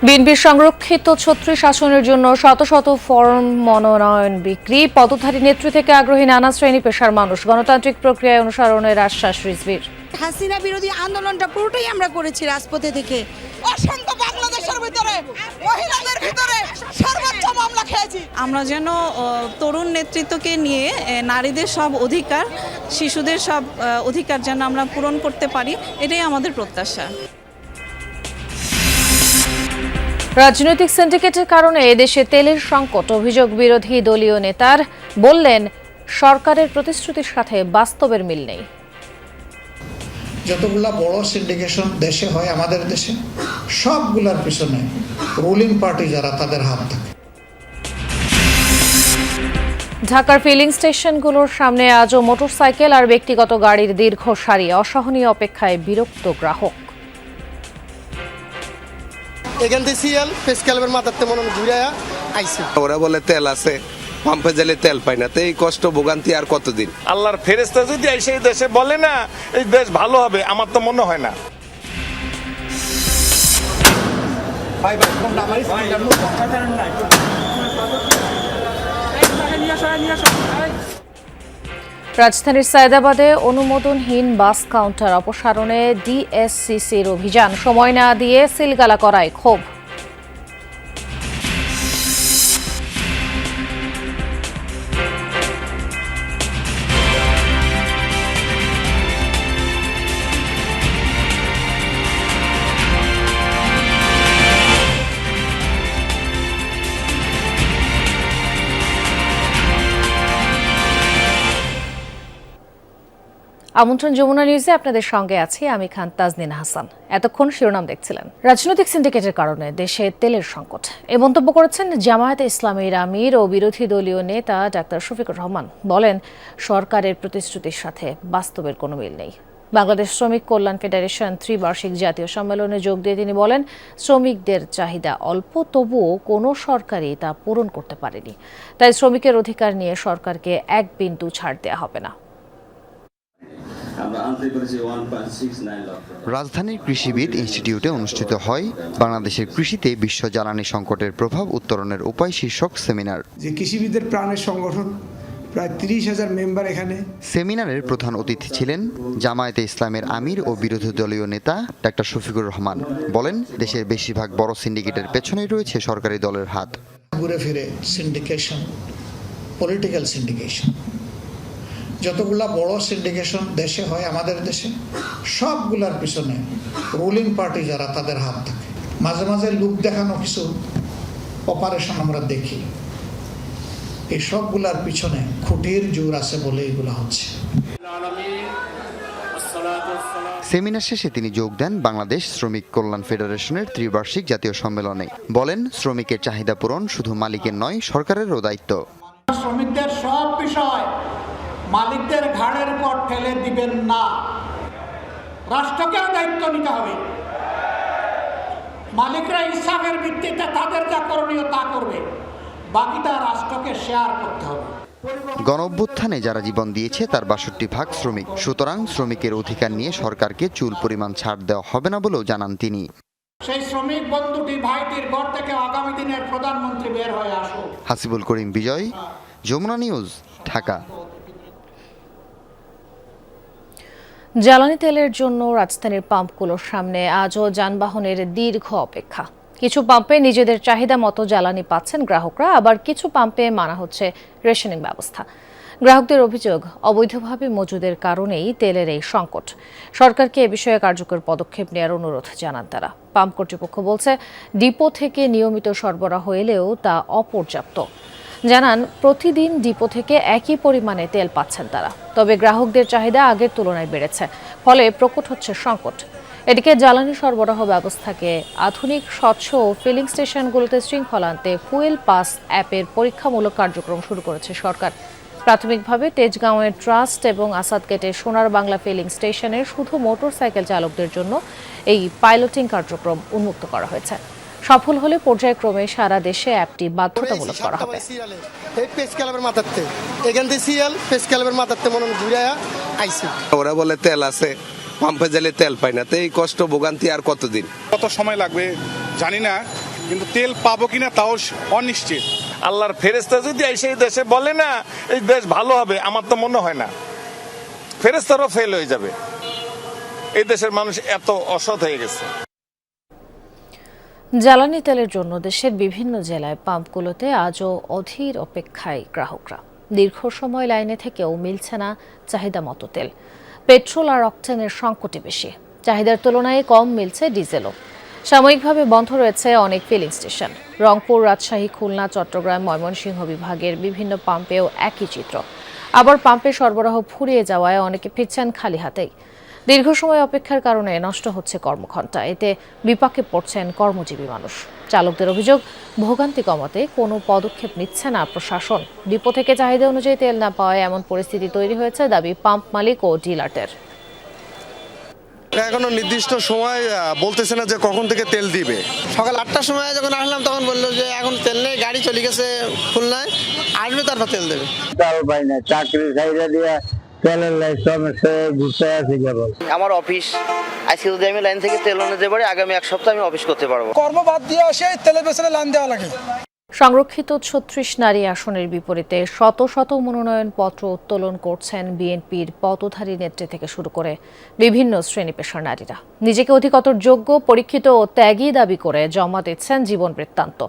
বিএনপির সংরক্ষিত ৩৬ আসনের জন্য শত শত ফরম মনোনয়ন বিক্রি, পদধারী নেত্রী থেকে আগ্রহী নানা শ্রেণী পেশার মানুষ, গণতান্ত্রিক প্রক্রিয়ায় অনুসরণের আশ্বাস রিজভীর। হাসিনা বিরোধী আন্দোলনটা পুরোটাই আমরা করেছি রাজপথে থেকে। অসংখ্য বাংলাদেশের ভিতরে মহিলাদের ভিতরে সর্বোচ্চ মামলা খেয়েছি। আমরা যেন তরুণ নেতৃত্বকে নিয়ে নারীদের সব অধিকার, শিশুদের সব অধিকার যেন আমরা পূরণ করতে পারি, এটাই আমাদের প্রত্যাশা। রাজনৈতিক সিন্ডিকেটের কারণে এদেশে তেলের সংকট, অভিযোগ বিরোধী দলীয় নেতার। বললেন, সরকারের প্রতিশ্রুতির সাথে বাস্তবের মিল নেই। যতগুলা বড় সিন্ডিকেশন দেশে হয় আমাদের দেশে, সবগুলার পিছনে রুলিং পার্টি যারা, তাদের হাত থাকে। ঢাকার ফিলিং স্টেশনগুলোর সামনে আজও মোটরসাইকেল আর ব্যক্তিগত গাড়ির দীর্ঘ সারি, অসহনীয় অপেক্ষায় বিরক্ত গ্রাহক। এখান থেকে সিএল ফেস ক্যালবের মাথাতে মনে ঘুরাইয়া আইছে। ওরা বলে তেল আছে, পাম্পে গেলে তেল পাই না, তো এই কষ্ট ভোগান্তি আর কতদিন? আল্লাহর ফেরেশতা যদি এসে এই দেশে বলে না এই দেশ ভালো হবে, আমার তো মনে হয় না। রাজধানীর সায়েদাবাদে অনুমোদনহীন বাস কাউন্টার অপসারণে ডিএসসিসির অভিযান, সময় না দিয়ে সিলগালা করায় ক্ষোভ। আমন্ত্রণ যমুনা নিউজে আপনাদের সঙ্গে আছি আমি খান তাজনিন হাসান। এতক্ষণ শিরোনাম দেখছিলেন। রাজনৈতিক সিন্ডিকেটের কারণে দেশে তেলের সংকট, এ মন্তব্য করেছেন জামায়াতে ইসলামীর আমির ও বিরোধী দলীয় নেতা ডাক্তার শফিকুর রহমান। বলেন, সরকারের প্রতিশ্রুতির সাথে বাস্তবের কোনো মিল নেই। বাংলাদেশ শ্রমিক কল্যাণ ফেডারেশন ত্রিবার্ষিক জাতীয় সম্মেলনে যোগ দিয়ে তিনি বলেন, শ্রমিকদের চাহিদা অল্প, তবুও কোনো সরকারই তা পূরণ করতে পারেনি। তাই শ্রমিকের অধিকার নিয়ে সরকারকে এক বিন্দু ছাড় দেওয়া হবে না। রাজধানীর কৃষিবিদ ইনস্টিটিউটে অনুষ্ঠিত হয় বাংলাদেশের কৃষিতে বিশ্ব জ্বালানি সংকটের প্রভাব উত্তরণের উপায় শীর্ষক সেমিনার। যে কৃষিবিদের প্রাণের সংগঠন, প্রায় ৩০,০০০ মেম্বার এখানে। সেমিনারের প্রধান অতিথি ছিলেন জামায়াতে ইসলামের আমির ও বিরোধী দলীয় নেতা ডাক্তার শফিকুর রহমান। বলেন, দেশের বেশিরভাগ বড় সিন্ডিকেটের পেছনেই রয়েছে সরকারি দলের হাত। ঘুরে ফিরে সিন্ডিকেশন, পলিটিক্যাল সিন্ডিকেশন, যতগুলা বড় সিন্ডিকেশন দেশে হয় আমাদের দেশে, সবগুলার পিছনে রুলিং পার্টি যারা, তাদের হাত থাকে। মাঝে মাঝে লোক দেখানো কিছু অপারেশন আমরা দেখি, এই সবগুলার পিছনে খুঁটির জোর আছে বলে এগুলা হচ্ছে। সেমিনার শেষে তিনি যোগ দেন বাংলাদেশ শ্রমিক কল্যাণ ফেডারেশনের ত্রিবার্ষিক জাতীয় সম্মেলনে। বলেন, শ্রমিকের চাহিদা পূরণ শুধু মালিকের নয়, সরকারেরও দায়িত্ব। শ্রমিকদের সব বিষয় মালিকদের ঘাড়ের উপর ঠেলে দিবেন না, রাষ্ট্রকেও দায়িত্ব নিতে হবে। মালিকরা ইনসাফের ভিত্তিতে তাদের যা করণীয় তা করবে, বাকিটা রাষ্ট্রকে শেয়ার করতে হবে। গণঅভ্যুত্থানে যারা জীবন দিয়েছে তার ৬২% শ্রমিক, সুতরাং শ্রমিকের অধিকার নিয়ে সরকারকে চুল পরিমাণ ছাড় দেওয়া হবে না বলেও জানান তিনি। সেই শ্রমিক বন্ধুটি ভাইটির ঘর থেকে আগামী দিনের প্রধানমন্ত্রী বের হয়ে আসুক। হাসিবুল করিম বিজয়, যমুনা নিউজ, ঢাকা। জ্বালানি তেলের জন্য রাজধানীর পাম্পগুলোর সামনে আজও যানবাহনের দীর্ঘ অপেক্ষা। কিছু পাম্পে নিজেদের চাহিদা মতো জ্বালানি পাচ্ছেন গ্রাহকরা, আবার কিছু পাম্পে মানা হচ্ছে রেশনিং ব্যবস্থা। গ্রাহকদের অভিযোগ, অবৈধভাবে মজুদের কারণেই তেলের এই সংকট। সরকারকে এ বিষয়ে কার্যকর পদক্ষেপ নেওয়ার অনুরোধ জানান তারা। পাম্প কর্তৃপক্ষ বলছে, ডিপো থেকে নিয়মিত সরবরাহ এলেও তা অপর্যাপ্ত। জানান, প্রতিদিন ডিপো থেকে একই পরিমাণে তেল পাচ্ছেন তারা, তবে গ্রাহকদের চাহিদা আগের তুলনায় বেড়েছে, ফলে প্রকট হচ্ছে সংকট। এদিকে জ্বালানি সরবরাহ ব্যবস্থাকে আধুনিক, স্বচ্ছ ও ফিলিং স্টেশনগুলোতে শৃঙ্খলা আনতে ফুয়েল পাস অ্যাপের পরীক্ষামূলক কার্যক্রম শুরু করেছে সরকার। প্রাথমিকভাবে তেজগাঁওয়ের ট্রাস্ট এবং আসাদগেটের সোনার বাংলা ফিলিং স্টেশনের শুধু মোটরসাইকেল চালকদের জন্য এই পাইলটিং কার্যক্রম উন্মুক্ত করা হয়েছে। সফল হলে পর্যায়ক্রমে সারা দেশে অ্যাপটি বাধ্যতামূলক করা হবে। ওরা বলে তেল আছে, পাম্পে গেলে তেল পাই না, তো এই কষ্ট ভোগান্তি আর কতদিন? কত সময় লাগবে জানি না, কিন্তু তেল পাবো কিনা তাও অনিশ্চিত। আল্লাহর ফেরেশতা যদি সেই দেশে বলে না এই দেশ ভালো হবে, আমার তো মনে হয় না। ফেরেশতারও ফেল হয়ে যাবে। এই দেশের মানুষ এত অসৎ হয়ে গেছে। জ্বালানি তেলের জন্য দেশের বিভিন্ন জেলায় পাম্পগুলোতে আজও অধীর অপেক্ষায় গ্রাহকরা। দীর্ঘ সময় লাইনে থেকেও মিলছে না চাহিদা মতো তেল। পেট্রোল আর অকটেনের সংকটই বেশি, চাহিদার তুলনায় কম মিলছে ডিজেলও। সাময়িকভাবে বন্ধ রয়েছে অনেক ফিলিং স্টেশন। রংপুর, রাজশাহী, খুলনা, চট্টগ্রাম, ময়মনসিংহ বিভাগের বিভিন্ন পাম্পেও একই চিত্র। আবার পাম্পে সরবরাহ ফুরিয়ে যাওয়ায় অনেকে ফিরছেন খালি হাতেই। দীর্ঘ সময় অপেক্ষার কারণে নষ্ট হচ্ছে কর্মঘণ্টা, এতে বিপাকে পড়ছেন কর্মজীবী মানুষ। চালকদের অভিযোগ, ভোগান্তি কমাতে কোনো পদক্ষেপ নিচ্ছে না প্রশাসন। ডিপো থেকে চাহিদা অনুযায়ী তেল না পাওয়ায় এমন পরিস্থিতি তৈরি হয়েছে, দাবি পাম্প মালিক ও ডিলারদের। এখনো নির্দিষ্ট সময় বলতেছে না যে কখন থেকে তেল দিবে। সকাল 8টার সময় যখন আসলাম তখন বললো যে এখন তেল নেই, গাড়ি চলে গেছে খুলনায়, আসবে তারপর তেল দেবে। তাও পাই না, চাকরি চাহিদা দিয়ে তেলের লাইন সমস্যা ঘুরতে আসি কেবল। আমার অফিস আজকে যদি আমি লাইন থেকে তেল নিতে পারি, আগামী এক সপ্তাহ আমি অফিস করতে পারবো। কর্ম বাদ দিয়ে আসে তেলের পেছনে লাইন দেওয়া লাগে। সংরক্ষিত 36 নারী আসনের বিপরীতে শত শত মনোনয়নপত্র উত্তোলন করছেন বিএনপির পদধারী নেত্রী থেকে শুরু করে বিভিন্ন শ্রেণী পেশার নারীরা। নিজেকে অধিকতর যোগ্য, পরীক্ষিত ও ত্যাগী দাবি করে জমা দিচ্ছেন জীবন বৃত্তান্ত।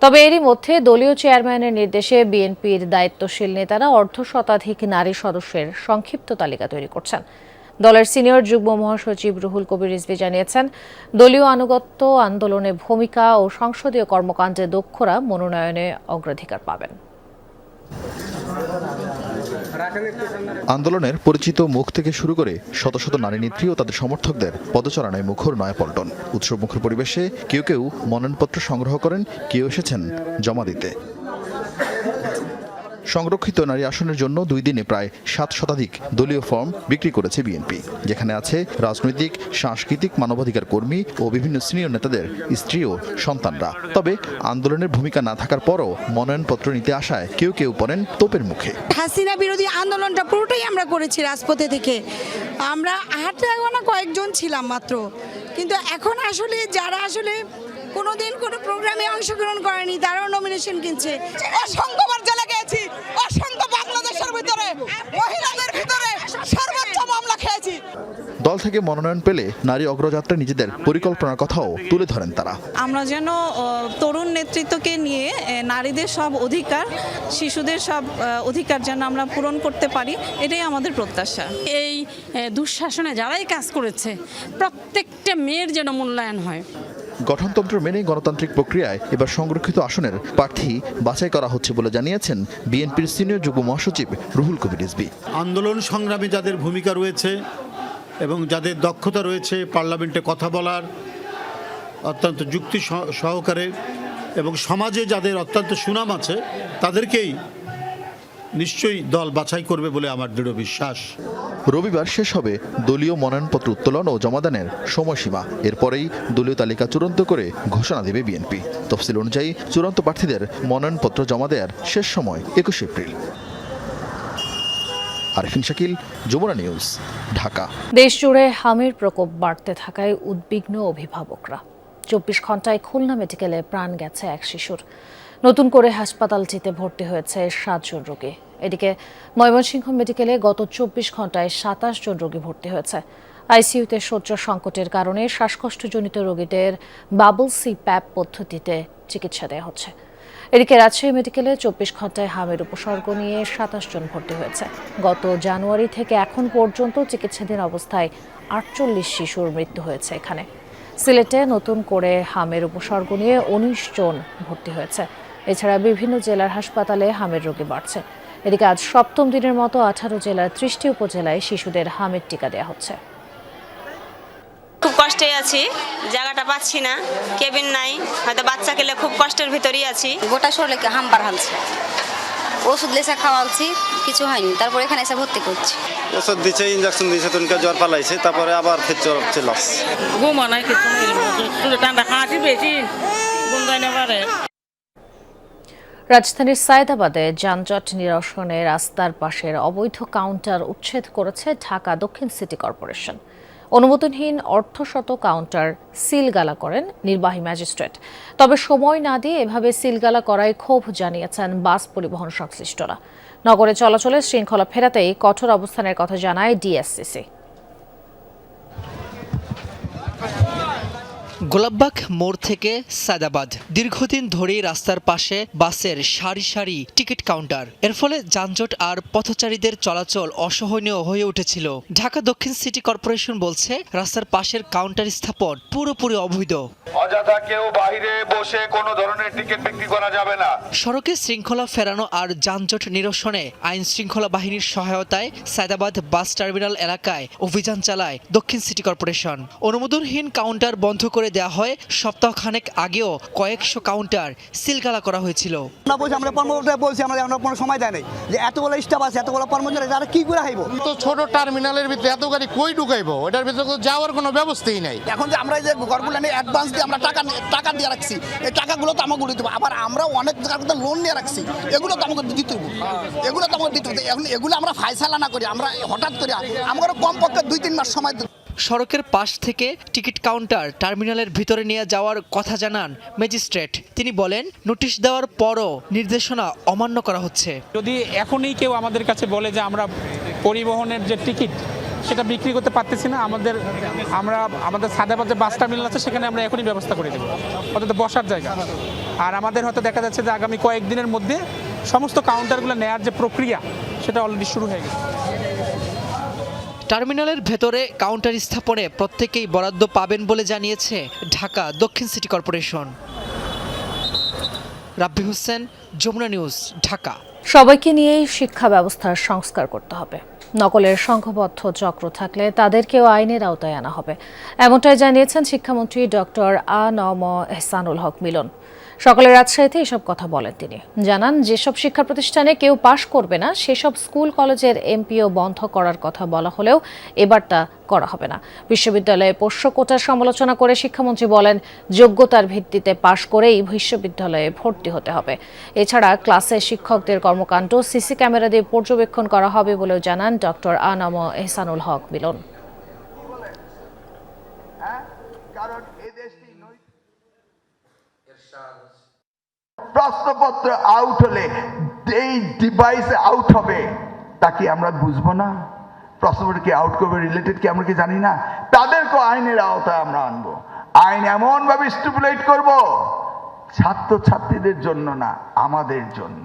তবে এরই মধ্যে দলীয় চেয়ারম্যানের নির্দেশে বিএনপির দায়িত্বশীল নেতারা অর্ধশতাধিক নারী সদস্যের সংক্ষিপ্ত তালিকা তৈরি করছেন। দলের সিনিয়র যুগ্ম মহাসচিব রুহুল কবির রিজভী জানিয়েছেন, দলীয় আনুগত্য আন্দোলনে ভূমিকা ও সংসদীয় কর্মকাণ্ডে দক্ষরা মনোনয়নে অগ্রাধিকার পাবেন। আন্দোলনের পরিচিত মুখ থেকে শুরু করে শত শত নারী নেত্রী ও তাদের সমর্থকদের পদচারণায় মুখর নয়াপল্টন। উৎসবমুখর পরিবেশে কেউ কেউ মনোনয়নপত্র সংগ্রহ করেন, কেউ এসেছেন জমা দিতে। সংরক্ষিত নারী আসনের জন্য 2 দিনে প্রায় 7 শতাধিক দলীয় ফর্ম বিক্রি করেছে বিএনপি, যেখানে আছে রাজনৈতিক, সাংস্কৃতিক, মানবাধিকার কর্মী ও বিভিন্ন সিনিয়র নেতাদের স্ত্রী ও সন্তানরা। তবে আন্দোলনের ভূমিকা না থাকার পরও মনোনয়নপত্র নিতে আসায় কেউ কেউ পড়েন তোপের মুখে। হাসিনা বিরোধী আন্দোলনটা পুরোটাই আমরা করেছি রাজপথে থেকে। আমরা হাতে গোনা কয়েকজন ছিলাম মাত্র, কিন্তু এখন আসলে যারা আসলে কোনোদিন কোনো প্রোগ্রামে অংশগ্রহণ করেনি তারাও নমিনেশন কিনছে। অসংখ্যবার জেলে গেছি, অসংখ্য বাংলাদেশের ভিতরে মহিলাদের ভিতরে সর্বোচ্চ মামলা খেয়েছি। দল থেকে মনোনয়ন পেলে নারী অগ্রযাত্রা নিজেদের পরিকল্পনার কথাও তুলে ধরেন তারা। আমরা যেন তরুণ নেতৃত্বকে নিয়ে নারীদের সব অধিকার, শিশুদের সব অধিকার যেন আমরা পূরণ করতে পারি, এটাই আমাদের প্রত্যাশা। এই দুঃশাসনে যারাই কাজ করেছে প্রত্যেকটা মেয়ের যেন মূল্যায়ন হয়। গঠনতন্ত্র মেনে গণতান্ত্রিক প্রক্রিয়ায় এবার সংরক্ষিত আসনের প্রার্থী বাছাই করা হচ্ছে বলে জানিয়েছেন বিএনপির সিনিয়র যুগ্ম মহাসচিব রুহুল কবির রিজভী। আন্দোলন সংগ্রামে যাদের ভূমিকা রয়েছে এবং যাদের দক্ষতা রয়েছে পার্লামেন্টে কথা বলার অত্যন্ত যুক্তি সহকারে, এবং সমাজে যাদের অত্যন্ত সুনাম আছে, তাদেরকেই নিশ্চয়ই দল বাছাই করবে বলে আমার দৃঢ় বিশ্বাস। রবিবার শেষ হবে দলীয় মনোনয়নপত্র উত্তোলন ও জমাদানের সময়সীমা। এরপরেই দলীয় তালিকা চূড়ান্ত করে ঘোষণা দেবে বিএনপি। তফসিল অনুযায়ী চূড়ান্ত প্রার্থীদের মনোনয়নপত্র জমা দেওয়ার শেষ সময় 21 এপ্রিল। আরিফিন শাকিল, যমুনা নিউজ, ঢাকা। দেশ জুড়ে হামের প্রকোপ বাড়তে থাকায় উদ্বিগ্ন অভিভাবকরা। 24 ঘন্টায় খুলনা মেডিকেলে প্রাণ গেছে এক শিশুর। নতুন করে হাসপাতালটিতে ভর্তি হয়েছে 7 জন রোগী। এদিকে ময়মনসিংহ মেডিকেলে গত 24 ঘন্টায় 27 জন রোগী ভর্তি হয়েছে। আইসিইউতে শয্যা সংকটের কারণে শ্বাসকষ্টজনিত রোগীদের বাবল সিপ্যাপ পদ্ধতিতে চিকিৎসা দেওয়া হচ্ছে। এদিকে রাজশাহী মেডিকেলে 24 ঘন্টায় হামের উপসর্গ নিয়ে 27 জন ভর্তি হয়েছে। গত জানুয়ারি থেকে এখন পর্যন্ত চিকিৎসাধীন অবস্থায় 48 শিশুর মৃত্যু হয়েছে এখানে। সিলেটে নতুন করে হামের উপসর্গ নিয়ে 19 জন ভর্তি হয়েছে। এছাড়া বিভিন্ন জেলার হাসপাতালে হামের রোগী বাড়ছে। এদিকে আজ 7ম দিনের মতো 18 জেলার 30টি উপজেলায় শিশুদের হামের টিকা দেওয়া হচ্ছে। খুব কষ্টে আছি, জায়গাটা পাচ্ছি না, কেবিন নাই, হয়তো বাচ্চা গেলে খুব কষ্টের ভিতরেই আছি। গোটা শরীরে হাম বার হালছে, ওষুধ লেসা খাওয়ালছি, কিছু হয়নি, তারপর এখানে এসে ভর্তি করছি। ওষুধ দিচ্ছে, ইঞ্জেকশন দিচ্ছে, তনকা জ্বর পালাইছে, তারপরে আবার ফের জ্বর চলে আসছে। ঘুম নাই, কিছু ঠান্ডা খাওয়াছি বেশি, ঘুম যায় না পারে। রাজধানীর সায়েদাবাদে যানজট নিরসনে রাস্তার পাশের অবৈধ কাউন্টার উচ্ছেদ করেছে ঢাকা দক্ষিণ সিটি কর্পোরেশন। অনুমোদনহীন অর্ধশত কাউন্টার সিলগালা করেন নির্বাহী ম্যাজিস্ট্রেট। তবে সময় না দিয়ে এভাবে সিলগালা করায় ক্ষোভ জানিয়েছেন বাস পরিবহন সংশ্লিষ্টরা। নগরে চলাচলের শৃঙ্খলা ফেরাতেই কঠোর অবস্থানের কথা জানায় ডিএসসিসি। গোলাপবাগ মোড় থেকে সায়দাবাদ দীর্ঘদিন ধরেই রাস্তার পাশে বাসের সারি সারি টিকিট কাউন্টার। এর ফলে যানজট আর পথচারীদের চলাচল অসহনীয় হয়ে উঠেছিল। ঢাকা দক্ষিণ সিটি কর্পোরেশন বলছে রাস্তার পাশের কাউন্টার স্থাপন পুরোপুরি অবৈধ। অযথা কেউ বাইরে বসে কোনো ধরনের টিকিট বিক্রি করা যাবে না। সড়কে শৃঙ্খলা ফেরানো আর যানজট নিরসনে আইন শৃঙ্খলা বাহিনীর সহায়তায় সায়দাবাদ বাস টার্মিনাল এলাকায় অভিযান চালায় দক্ষিণ সিটি কর্পোরেশন। অনুমোদনহীন কাউন্টার বন্ধ করে দেওয়া হয়। সপ্তাহখানেক আগেও কয়েকশো কাউন্টার সিলগালা করা হয়েছিল। আমরা কোনো সময় দেয় নাই যে এতগুলো স্টাফ আছে, এতগুলো কর্মচারী, যারা কি করে হাইব। তো ছোট টার্মিনালের ভিতরে এত গাড়ি কই ঢুকাইবো? এটার ভিতরে যাওয়ার কোনো ব্যবস্থাই নাই। এখন যে আমরা যে ঘরগুলো নিয়ে অ্যাডভান্স দিয়ে আমরা টাকা দিয়ে রাখছি, এই টাকাগুলো তো আমাকে দিতে হবে। আবার আমরা অনেক জায়গাতে লোন নিয়ে রাখছি, এগুলো তো আমাকে দিতে হবে, এখন এগুলো আমরা ফায়সালা না করি, আমরা হঠাৎ করে আমরা কমপক্ষে 2-3 মাস সময়। সড়কের পাশ থেকে টিকিট কাউন্টার টার্মিনালের ভিতরে নিয়ে যাওয়ার কথা জানান ম্যাজিস্ট্রেট। তিনি বলেন, নোটিশ দেওয়ার পরও নির্দেশনা অমান্য করা হচ্ছে। যদি এখনই কেউ আমাদের কাছে বলে যে আমরা পরিবহনের যে টিকিট সেটা বিক্রি করতে পারতেছি না, আমাদের সায়দাবাদ যে বাস টার্মিনাল আছে সেখানে আমরা এখনই ব্যবস্থা করে দেবো, অন্তত বসার জায়গা। আর আমাদের হয়তো দেখা যাচ্ছে যে আগামী কয়েকদিনের মধ্যে সমস্ত কাউন্টারগুলো নেওয়ার যে প্রক্রিয়া সেটা অলরেডি শুরু হয়ে গেছে। টার্মিনালের ভেতরে কাউন্টার স্থাপনে প্রত্যেকেই বরাদ্দ পাবেন বলে জানিয়েছে ঢাকা দক্ষিণ সিটি কর্পোরেশন। রাব্বি হোসেন, যমুনা নিউজ, ঢাকা। সবাইকে নিয়েই শিক্ষা ব্যবস্থার সংস্কার করতে হবে। নকলের সংঘবদ্ধ চক্র থাকলে তাদেরকেও আইনের আওতায় আনা হবে, এমনটাই জানিয়েছেন শিক্ষামন্ত্রী ডক্টর আ.ন.ম এহসানুল হক মিলন। সকালে রাজশাহীতে এসব কথা বলেন তিনি। জানান, যেসব শিক্ষা প্রতিষ্ঠানে কেউ পাশ করবে না সেসব স্কুল কলেজের এমপিও বন্ধ করার কথা বলা হলেও এবার তা করা হবে না। বিশ্ববিদ্যালয়ে পোষ্য কোটার সমালোচনা করে শিক্ষামন্ত্রী বলেন, যোগ্যতার ভিত্তিতে পাশ করেই বিশ্ববিদ্যালয়ে ভর্তি হতে হবে। এছাড়া ক্লাসে শিক্ষকদের কর্মকাণ্ড সিসি ক্যামেরা দিয়ে পর্যবেক্ষণ করা হবে বলেও জানান ডক্টর আ.ন.ম এহসানুল হক মিলন। প্রশ্নপত্র আউট হলে এই ডিভাইস আউট হবে, তাকে আমরা বুঝবো না? প্রশ্নপত্র কি আউট করবে, রিলেটেড কি আমরা কি জানি না? তাদেরকে আইনের আওতায় আমরা আনবো। আইন এমন ভাবে স্টিপুলেট করব, ছাত্রছাত্রীদের জন্য না, আমাদের জন্য।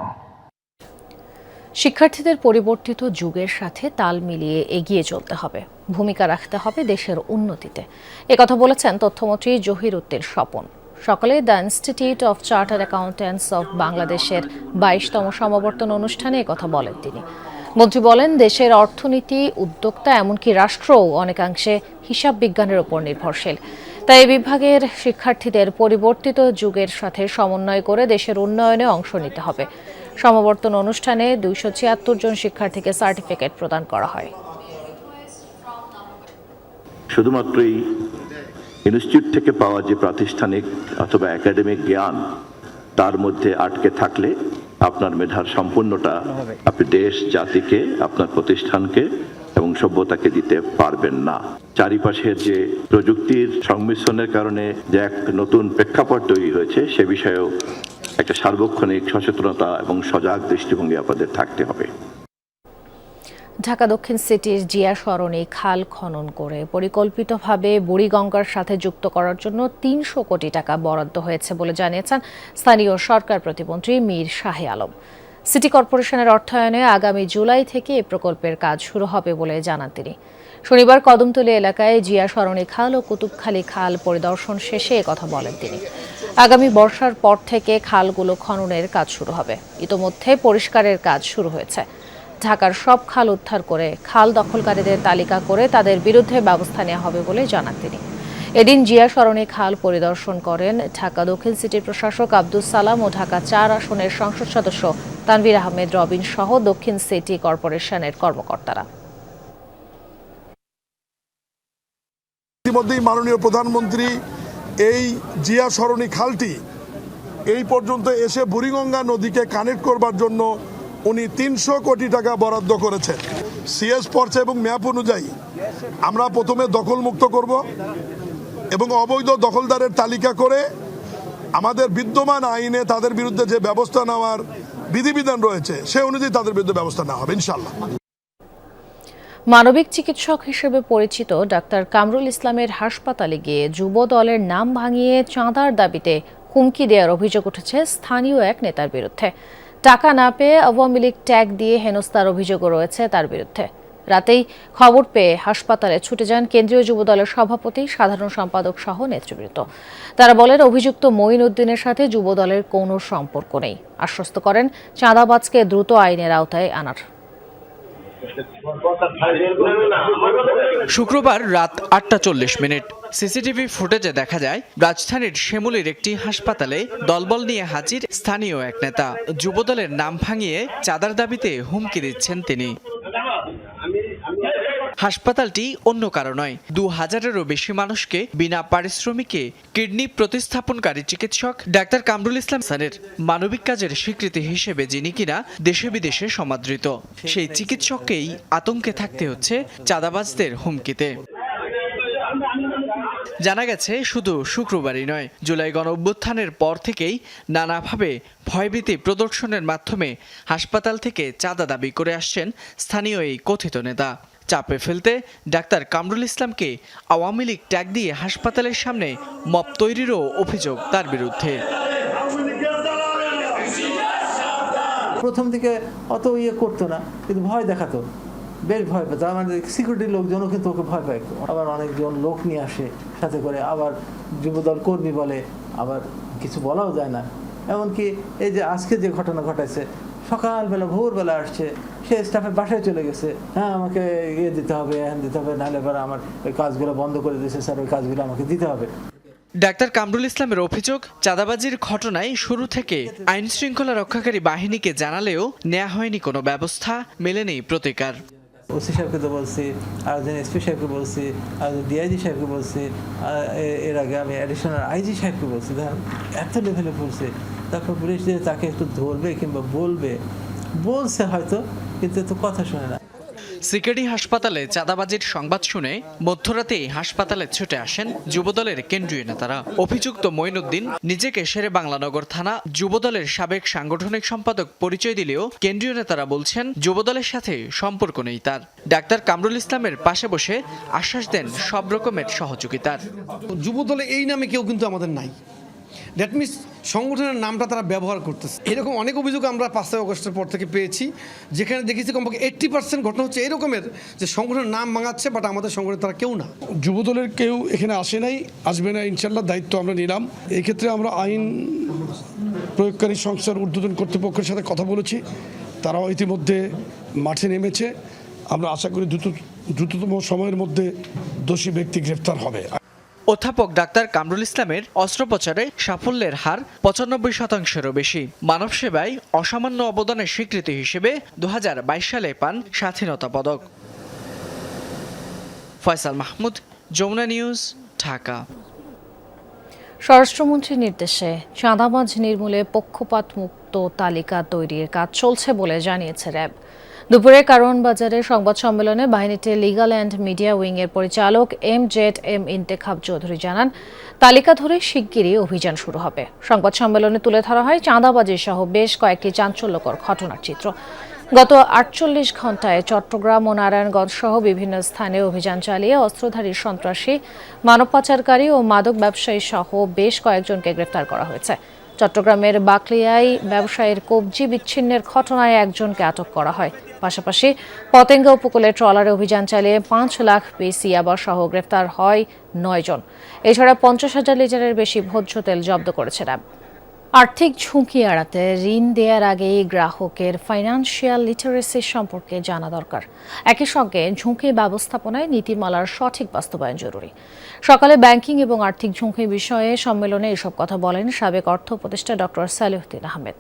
শিক্ষার্থীদের পরিবর্তিত যুগের সাথে তাল মিলিয়ে এগিয়ে চলতে হবে, ভূমিকা রাখতে হবে দেশের উন্নতিতে। একথা বলেছেন তথ্যমন্ত্রী জহির উদ্দিন স্বপন। সকালে the institute of chartered accountants of বাংলাদেশের 22তম সমাবর্তন অনুষ্ঠানে একথা বলেন তিনি। মন্ত্রী বলেন, দেশের অর্থনীতি, উদ্যোক্তা, এমনকি রাষ্ট্রও অনেকাংশে হিসাব বিজ্ঞানের উপর নির্ভরশীল। তাই এই বিভাগের শিক্ষার্থীদের পরিবর্তিত যুগের সাথে সমন্বয় করে দেশের উন্নয়নে অংশ নিতে হবে। সমাবর্তন অনুষ্ঠানে 276 জন শিক্ষার্থীকে সার্টিফিকেট প্রদান করা হয়। শুধুমাত্রই ইনস্টিটিউট থেকে পাওয়া যে প্রাতিষ্ঠানিক অথবা একাডেমিক জ্ঞান, তার মধ্যে আটকে থাকলে আপনার মেধার সম্পূর্ণটা আপনি দেশ, জাতিকে, আপনার প্রতিষ্ঠানকে এবং সভ্যতাকে দিতে পারবেন না। চারিপাশের যে প্রযুক্তির সংমিশ্রণের কারণে যে এক নতুন প্রেক্ষাপট তৈরি হয়েছে, সে বিষয়েও একটা সার্বক্ষণিক সচেতনতা এবং সজাগ দৃষ্টিভঙ্গি আপনাদের থাকতে হবে। ঢাকা দক্ষিণ সিটির জিয়া সরণি খাল খনন করে পরিকল্পিতভাবে বুড়িগঙ্গার সাথে যুক্ত করার জন্য 300 কোটি টাকা বরাদ্দ হয়েছে বলে জানিয়েছেন স্থানীয় সরকার প্রতিমন্ত্রী মীর শাহে আলম। সিটি কর্পোরেশনের অর্থায়নে আগামী জুলাই থেকে এই প্রকল্পের কাজ শুরু হবে বলে জানান তিনি। শনিবার কদমতলী এলাকায় জিয়া সরণি খাল ও কুতুবখালী খাল পরিদর্শন শেষে একথা বলেন তিনি। আগামী বর্ষার পর থেকে খালগুলো খননের কাজ শুরু হবে। ইতোমধ্যে পরিষ্কারের কাজ শুরু হয়েছে। ঢাকার সব খাল উদ্ধার করে খাল দখলকারীদের তালিকা করে তাদের বিরুদ্ধে ব্যবস্থা নেওয়া হবে বলে জানান তিনি। এদিন জিয়া সরণি খাল পরিদর্শন করেন ঢাকা দক্ষিণ সিটির প্রশাসক আব্দুস সালাম ও ঢাকা 4 আসনের সংসদ সদস্য তানভীর আহমেদ রবিন সহ দক্ষিণ সিটি কর্পোরেশনের কর্মকর্তারা। ইতিমধ্যেই মাননীয় প্রধানমন্ত্রী এই জিয়া সরণি খালটি এই পর্যন্ত এসে বুড়িগঙ্গা নদীকে কানেক্ট করবার জন্য উনি 300 কোটি টাকা বরাদ্দ করেছেন। সিএস পড়ছে এবং ম্যাপ অনুযায়ী আমরা প্রথমে দখলমুক্ত করব এবং অবৈধ দখলদারের তালিকা করে আমাদের বিদ্যমান আইনে তাদের বিরুদ্ধে যে ব্যবস্থা নেওয়ার বিধিবিধান রয়েছে সে অনুযায়ী তাদের বিরুদ্ধে ব্যবস্থা নেওয়া হবে ইনশাল্লাহ। মানবিক চিকিৎসক হিসেবে পরিচিত ডাক্তার কামরুল ইসলামের হাসপাতালে গিয়ে যুব দলের নাম ভাঙিয়ে চাঁদার দাবিতে হুমকি দেওয়ার অভিযোগ উঠেছে স্থানীয় এক নেতার বিরুদ্ধে। টাকা না পেয়ে আওয়ামী লীগ ট্যাগ দিয়ে হেনস্থার অভিযোগও রয়েছে তার বিরুদ্ধে। রাতেই খবর পেয়ে হাসপাতালে ছুটে যান কেন্দ্রীয় যুব দলের সভাপতি, সাধারণ সম্পাদক সহ নেতৃবৃন্দ। তারা বলেন অভিযুক্ত মঈন উদ্দিনের সাথে যুব দলের কোনো সম্পর্ক নেই। আশ্বস্ত করেন চাঁদাবাজকে দ্রুত আইনের আওতায় আনার। শুক্রবার রাত 8:40 সিসিটিভি ফুটেজে দেখা যায় রাজধানীর শিমুলির একটি হাসপাতালে দলবল নিয়ে হাজির স্থানীয় এক নেতা। যুবদলের নাম ভাঙিয়ে চাঁদার দাবিতে হুমকি দিচ্ছেন তিনি। হাসপাতালটি অন্য কারো নয়, 2000-এরও বেশি মানুষকে বিনা পারিশ্রমিকে কিডনি প্রতিস্থাপনকারী চিকিৎসক ডাক্তার কামরুল ইসলাম স্যারের মানবিক কাজের স্বীকৃতি হিসেবে যিনি কিনা দেশে বিদেশে সমাদৃত, সেই চিকিৎসককেই আতঙ্কে থাকতে হচ্ছে চাঁদাবাজদের হুমকিতে। জানা গেছে শুধু শুক্রবারই নয়, জুলাই গণঅভ্যুত্থানের পর থেকেই নানাভাবে ভয়ভীতি প্রদর্শনের মাধ্যমে হাসপাতাল থেকে চাঁদা দাবি করে আসছেন স্থানীয় এই কথিত নেতা। চাপে ফেলতে ডাক্তার কামরুল ইসলামকে আওয়ামী লীগ ট্যাগ দিয়ে হাসপাতালের সামনে মব তৈরিরও অভিযোগ তার বিরুদ্ধে। প্রথম দিকে অত করতো না, কিন্তু ভয় দেখাতো, বেশ ভয় পেত। আমাদের সিকিউরিটির লোকজনও কিন্তু ওকে ভয় পায়। আবার অনেকজন লোক নিয়ে আসে সাথে করে, আবার যুবদল কর্মী বলে, আবার কিছু বলাও যায় না। এমনকি এই যে আজকে যে ঘটনা ঘটাইছে, সকালবেলা ভোরবেলা আসছে, সে স্টাফের বাসায় চলে গেছে, হ্যাঁ আমাকে দিতে হবে, দিতে হবে, নাহলে এবার আমার ওই কাজগুলো বন্ধ করে দিয়েছে স্যার, ওই কাজগুলো আমাকে দিতে হবে। ডাক্তার কামরুল ইসলামের অভিযোগ, চাঁদাবাজির ঘটনায় শুরু থেকে আইন শৃঙ্খলা রক্ষাকারী বাহিনীকে জানালেও নেওয়া হয়নি কোনো ব্যবস্থা, মেলেনি প্রতিকার। ওসি সাহেবকে তো বলছি, আর এসপি সাহেবকে বলছি, আর ডিআইজি সাহেবকে বলছি, এর আগে আমি অ্যাডিশনাল আইজি সাহেবকে বলছি, এত লেভেলে বলছে। তারপর পুলিশ যে তাকে একটু ধরবে কিংবা বলছে হয়তো, কিন্তু তো কথা শোনে না। সিকেডি হাসপাতালে চাঁদাবাজির সংবাদ শুনে মধ্যরাতেই হাসপাতালে ছুটে আসেন যুবদলের কেন্দ্রীয় নেতারা। অভিযুক্ত মঈন উদ্দিন নিজেকে শেরে বাংলানগর থানা যুবদলের সাবেক সাংগঠনিক সম্পাদক পরিচয় দিলেও কেন্দ্রীয় নেতারা বলছেন যুবদলের সাথে সম্পর্ক নেই তার। ডাক্তার কামরুল ইসলামের পাশে বসে আশ্বাস দেন সব রকমের সহযোগিতার। যুবদলে এই নামে কেউ কিন্তু আমাদের নাই। দ্যাট মিনস সংগঠনের নামটা তারা ব্যবহার করতেছে। এরকম অনেক অভিযোগ আমরা 5 আগস্টের পর থেকে পেয়েছি, যেখানে দেখেছি কমপক্ষে 80% ঘটনা হচ্ছে এরকমের, যে সংগঠনের নাম ভাঙাচ্ছে, বাট আমাদের সংগঠনের তারা কেউ না। যুবদলের কেউ এখানে আসে নাই, আসবে না ইনশাল্লাহ, দায়িত্ব আমরা নিলাম। এই ক্ষেত্রে আমরা আইন প্রয়োগকারী সংস্থার ঊর্ধ্বতন কর্তৃপক্ষের সাথে কথা বলেছি, তারাও ইতিমধ্যে মাঠে নেমেছে। আমরা আশা করি দ্রুততম সময়ের মধ্যে দোষী ব্যক্তি গ্রেফতার হবে। অধ্যাপক ডাক্তার কামরুল ইসলামের অস্ত্রোপচারে সাফল্যের হার 95%-এরও বেশি। মানব সেবায় অসামান্য অবদানের স্বীকৃতি হিসেবে 2022 সালে পান স্বাধীনতা পদক। ফয়সাল মাহমুদ, যমুনা নিউজ, ঢাকা। স্বরাষ্ট্রমন্ত্রীর নির্দেশে চাঁদাবাজ নির্মূলে পক্ষপাতমুক্ত তালিকা তৈরির কাজ চলছে বলে জানিয়েছে র্যাব। দুপুরে কারওয়ান বাজারে সংবাদ সম্মেলনে বাহিনীটির লিগ্যাল অ্যান্ড মিডিয়া উইংয়ের পরিচালক MZM ইন্তেখাব চৌধুরী জানান, তালিকা ধরে শিগগিরই অভিযান শুরু হবে। সংবাদ সম্মেলনে তুলে ধরা হয় চাঁদাবাজি সহ বেশ কয়েকটি চাঞ্চল্যকর ঘটনার চিত্র। গত 48 ঘণ্টায় চট্টগ্রাম ও নারায়ণগঞ্জ সহ বিভিন্ন স্থানে অভিযান চালিয়ে অস্ত্রধারী সন্ত্রাসী, মানব পাচারকারী ও মাদক ব্যবসায়ী সহ বেশ কয়েকজনকে গ্রেফতার করা হয়েছে। চট্টগ্রামের বাকলিয়ায় ব্যবসায়ীর কবজি বিচ্ছিন্নের ঘটনায় একজনকে আটক করা হয়। পাশাপাশি পতেঙ্গা উপকূলে ট্রলারে অভিযান চালিয়ে 5 লাখ পিস ইয়াবা সহ গ্রেফতার হয় 9 জন। এছাড়া 50,000 লিটারের বেশি ভোজ্য তেল জব্দ করেছে র্যাব। আর্থিক ঝুঁকি এড়াতে ঋণ দেওয়ার আগেই গ্রাহকের ফাইন্যান্সিয়াল লিটারেসি সম্পর্কে জানা দরকার। একই সঙ্গে ঝুঁকি ব্যবস্থাপনায় নীতিমালার সঠিক বাস্তবায়ন জরুরি। সকালে ব্যাংকিং এবং আর্থিক ঝুঁকি বিষয়ে সম্মেলনে এসব কথা বলেন সাবেক অর্থ উপদেষ্টা ডক্টর সালেউদ্দিন আহমেদ।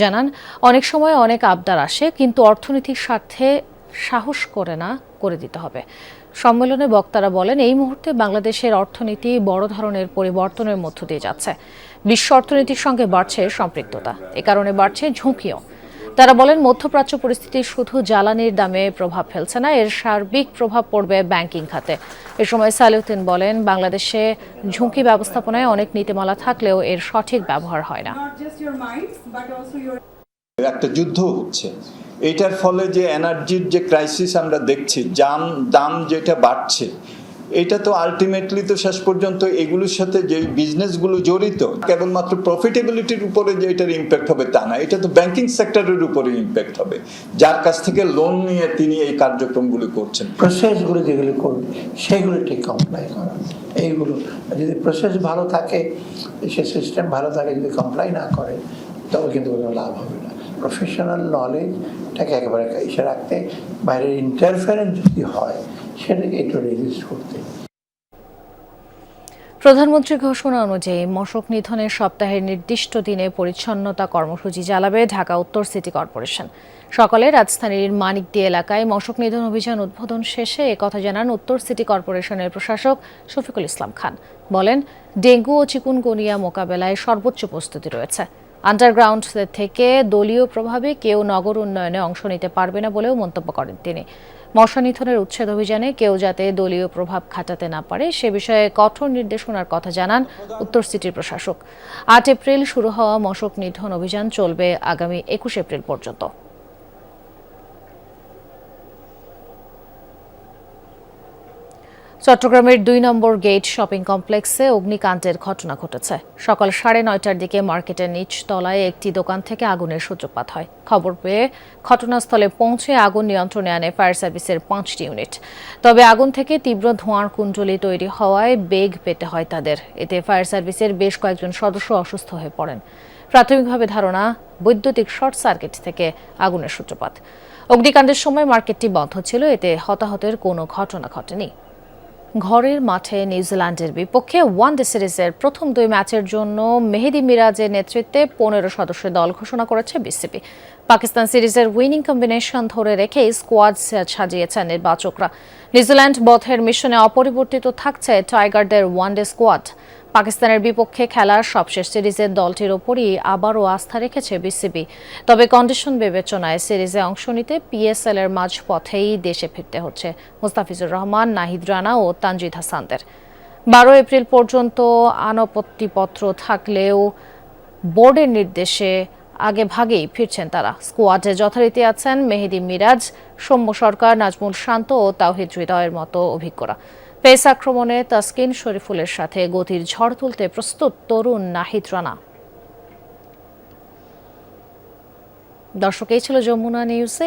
জানান, অনেক সময় অনেক আবদার আসে, কিন্তু অর্থনৈতিক স্বার্থে সাহস করে দিতে হবে। সম্মেলনে বক্তারা বলেন, এই মুহূর্তে বাংলাদেশের অর্থনীতি বড় ধরনের পরিবর্তনের মধ্য দিয়ে যাচ্ছে। বিশ্ব অর্থনীতির সঙ্গে বাড়ছে সম্পৃক্ততা, এ কারণে বাড়ছে ঝুঁকিও। তারা বলেন, মধ্যপ্রাচ্য পরিস্থিতি শুধু জ্বালানির দামে প্রভাব ফেলছে না, এর সার্বিক প্রভাব পড়বে ব্যাংকিং খাতে। এ সময় সালেউদ্দিন বলেন, বাংলাদেশে ঝুঁকি ব্যবস্থাপনায় অনেক নীতিমালা থাকলেও এর সঠিক ব্যবহার হয় না। একটা যুদ্ধ হচ্ছে, এটার ফলে যে এনার্জির যে ক্রাইসিস আমরা দেখছি, দাম যেটা বাড়ছে, এটা তো আলটিমেটলি তো শেষ পর্যন্ত এগুলোর সাথে যে বিজনেসগুলো জড়িত, কেবলমাত্র প্রফিটেবিলিটির উপরে যে এটার ইম্প্যাক্ট হবে তা না, এটা তো ব্যাংকিং সেক্টরের উপরে ইম্প্যাক্ট হবে, যার কাছ থেকে লোন নিয়ে তিনি এই কার্যক্রমগুলো করছেন। প্রসেসগুলো যেগুলো করবে সেগুলো ঠিক কমপ্লাই করা, এইগুলো যদি প্রসেস ভালো থাকে, সে সিস্টেম ভালো থাকে, যদি কমপ্লাই না করে তবে কিন্তু কোনো লাভ হবে না। প্রফেশনাল নলেজটাকে একেবারে ইসে রাখতে, বাইরের ইন্টারফারেন্স যদি হয় সেটাকে একটু রেজিস্ট করতে। প্রধানমন্ত্রীর ঘোষণা অনুযায়ী মশক নিধনের সপ্তাহের নির্দিষ্ট দিনে পরিচ্ছন্নতা কর্মসূচি চালাবে ঢাকা উত্তর সিটি কর্পোরেশন। সকালে রাজধানীর মানিকদি এলাকায় মশক নিধন অভিযান উদ্বোধন শেষে একথা জানান উত্তর সিটি কর্পোরেশনের প্রশাসক শফিকুল ইসলাম খান। বলেন, ডেঙ্গু ও চিকুনগুনিয়া মোকাবেলায় সর্বোচ্চ প্রস্তুতি রয়েছে। আন্ডারগ্রাউন্ড থেকে দলীয় প্রভাবে কেউ নগর উন্নয়নে অংশ নিতে পারবে না বলেও মন্তব্য করেন তিনি। মশা নিধনের উচ্ছেদ অভিযানে কেউ যাতে দলীয় প্রভাব খাটাতে না পারে সে বিষয়ে কঠোর নির্দেশনার কথা জানান উত্তর সিটির প্রশাসক। ৮ এপ্রিল শুরু হওয়া মশক নিধন অভিযান চলবে আগামী ২১ এপ্রিল পর্যন্ত। চট্টগ্রামের ২ নম্বর গেট শপিং কমপ্লেক্সে অগ্নিকাণ্ডের ঘটনা ঘটেছে। সকাল ৯:৩০টার দিকে মার্কেটের নিচতলায় একটি দোকান থেকে আগুনের সূত্রপাত হয়। খবর পেয়ে ঘটনাস্থলে পৌঁছে আগুন নিয়ন্ত্রণে আনে ফায়ার সার্ভিসের ৫টি ইউনিট। তবে আগুন থেকে তীব্র ধোঁয়ার কুণ্ডলী তৈরি হওয়ায় বেগ পেতে হয় তাদের। এতে ফায়ার সার্ভিসের বেশ কয়েকজন সদস্য অসুস্থ হয়ে পড়েন। প্রাথমিকভাবে ধারণা, বৈদ্যুতিক শর্ট সার্কিট থেকে আগুনের সূত্রপাত। অগ্নিকাণ্ডের সময় মার্কেটটি বন্ধ ছিল, এতে হতাহতের কোনো ঘটনা ঘটেনি। ঘরের মাঠে নিউজিল্যান্ডের বিপক্ষে ওয়ানডে সিরিজের প্রথম ২ ম্যাচের জন্য মেহেদী মিরাজের নেতৃত্বে ১৫ সদস্যের দল ঘোষণা করেছে বিসিবি। পাকিস্তান সিরিজের উইনিং কম্বিনেশন ধরে রেখে স্কোয়াড সাজিয়েছেন নির্বাচকরা। নিউজিল্যান্ড বধের মিশনে অপরিবর্তিত থাকছে টাইগারদের ওয়ানডে স্কোয়াড। পাকিস্তানের বিপক্ষে খেলার সবশেষ সিরিজের দলটির ওপরই আবারও আস্থা রেখেছে বিসিবি। তবে কন্ডিশন বিবেচনায় সিরিজে অংশ নিতে পিএসএল এর মাঝপথেই দেশে ফিরতে হচ্ছে মুস্তাফিজুর রহমান, নাহিদ রানা ও তানজিদ হাসানদের। ১২ এপ্রিল পর্যন্ত আনপত্তিপত্র থাকলেও বোর্ডের নির্দেশে আগে ভাগেই ফিরছেন তারা। স্কোয়াডে যথারীতি আছেন মেহেদী মিরাজ, সৌম্য সরকার, নাজমুল শান্ত ও তাওহিদ হৃদয়ের মতো অভিজ্ঞরা। পেস আক্রমণে তাসকিন শরীফুলের সাথে গতির ঝড় তুলতে প্রস্তুত তরুণ নাহিদ রানা। দর্শক, এই ছিল যমুনা নিউজে।